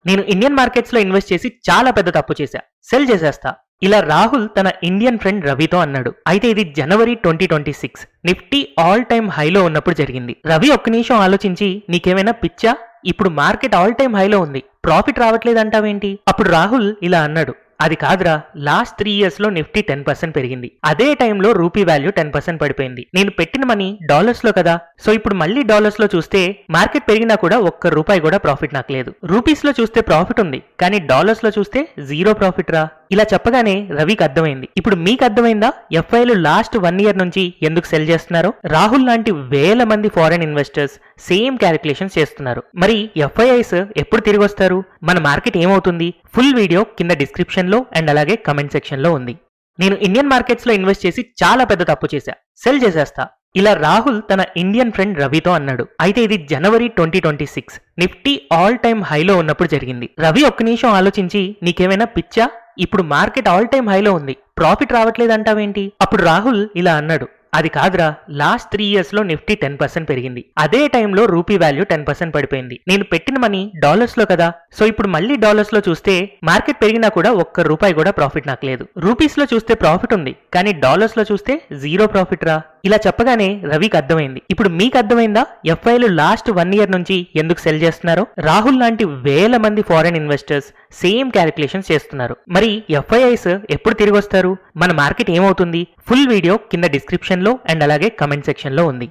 నేను Indian markets లో invest చేసి చాలా పెద్ద తప్పు చేశా, సెల్ చేసేస్తా. ఇలా రాహుల్ తన ఇండియన్ ఫ్రెండ్ రవితో అన్నాడు. అయితే ఇది జనవరి 2026 నిఫ్టీ ఆల్ టైమ్ హైలో ఉన్నప్పుడు జరిగింది. రవి ఒక్క నిమిషం ఆలోచించి, నీకేమైనా పిచ్చా, ఇప్పుడు మార్కెట్ ఆల్ టైమ్ హైలో ఉంది, ప్రాఫిట్ రావట్లేదంటావేంటి? అప్పుడు రాహుల్ ఇలా అన్నాడు, అది కాదురా, లాస్ట్ 3 years లో నిఫ్టీ 10% పెరిగింది. అదే టైంలో రూపీ వాల్యూ 10% పడిపోయింది. నేను పెట్టిన మనీ డాలర్స్ లో కదా, సో ఇప్పుడు మళ్ళీ డాలర్స్ లో చూస్తే మార్కెట్ పెరిగినా కూడా ఒక్క రూపాయి కూడా ప్రాఫిట్ నాకు లేదు. రూపీస్ లో చూస్తే ప్రాఫిట్ ఉంది, కానీ డాలర్స్ లో చూస్తే జీరో ప్రాఫిట్ రా. ఇలా చెప్పగానే రవికి అర్థమైంది. ఇప్పుడు మీకు అర్థమైందా ఎఫ్ఐలు లాస్ట్ 1 year నుంచి ఎందుకు సెల్ చేస్తున్నారో? రాహుల్ లాంటి వేల మంది ఫారెన్ ఇన్వెస్టర్స్ సేమ్ క్యాలిక్యులేషన్స్ చేస్తున్నారు. మరి ఎఫ్ఐఐస్ ఎప్పుడు తిరిగి వస్తారు? మన మార్కెట్ ఏమవుతుంది? ఫుల్ వీడియో కింద డిస్క్రిప్షన్ లో అండ్ అలాగే కమెంట్ సెక్షన్ లో ఉంది. నేను ఇండియన్ మార్కెట్స్ లో ఇన్వెస్ట్ చేసి చాలా పెద్ద తప్పు చేశా, సెల్ చేసేస్తా. ఇలా రాహుల్ తన ఇండియన్ ఫ్రెండ్ రవితో అన్నాడు. అయితే ఇది జనవరి 2026 నిఫ్టీ ఆల్ టైమ్ హైలో ఉన్నప్పుడు జరిగింది. రవి ఒక్క నిమిషం ఆలోచించి, నీకేమైనా పిచ్చా, ఇప్పుడు మార్కెట్ ఆల్ టైమ్ హైలో ఉంది, ప్రాఫిట్ రావట్లేదంటావేంటి? అప్పుడు రాహుల్ ఇలా అన్నాడు, అది కాదురా, లాస్ట్ 3 years లో నిఫ్టీ 10% పెరిగింది. అదే టైంలో రూపీ వాల్యూ 10% పడిపోయింది. నేను పెట్టిన మనీ డాలర్స్ లో కదా, సో ఇప్పుడు మళ్ళీ డాలర్స్ లో చూస్తే మార్కెట్ పెరిగినా కూడా ఒక్క రూపాయి కూడా ప్రాఫిట్ నాకు లేదు. రూపీస్ లో చూస్తే ప్రాఫిట్ ఉంది, కానీ డాలర్స్ లో చూస్తే జీరో ప్రాఫిట్ రా. ఇలా చెప్పగానే రవికి అర్థమైంది. ఇప్పుడు మీకు అర్థమైందా ఎఫ్ఐలు లాస్ట్ 1 year నుంచి ఎందుకు సెల్ చేస్తున్నారో? రాహుల్ లాంటి వేల మంది ఫారెన్ ఇన్వెస్టర్స్ సేమ్ క్యాలిక్యులేషన్స్ చేస్తున్నారు. మరి ఎఫ్ఐఐస్ ఎప్పుడు తిరిగి వస్తారు? మన మార్కెట్ ఏమవుతుంది? ఫుల్ వీడియో కింద డిస్క్రిప్షన్ లో అండ్ అలాగే కమెంట్ సెక్షన్ లో ఉంది.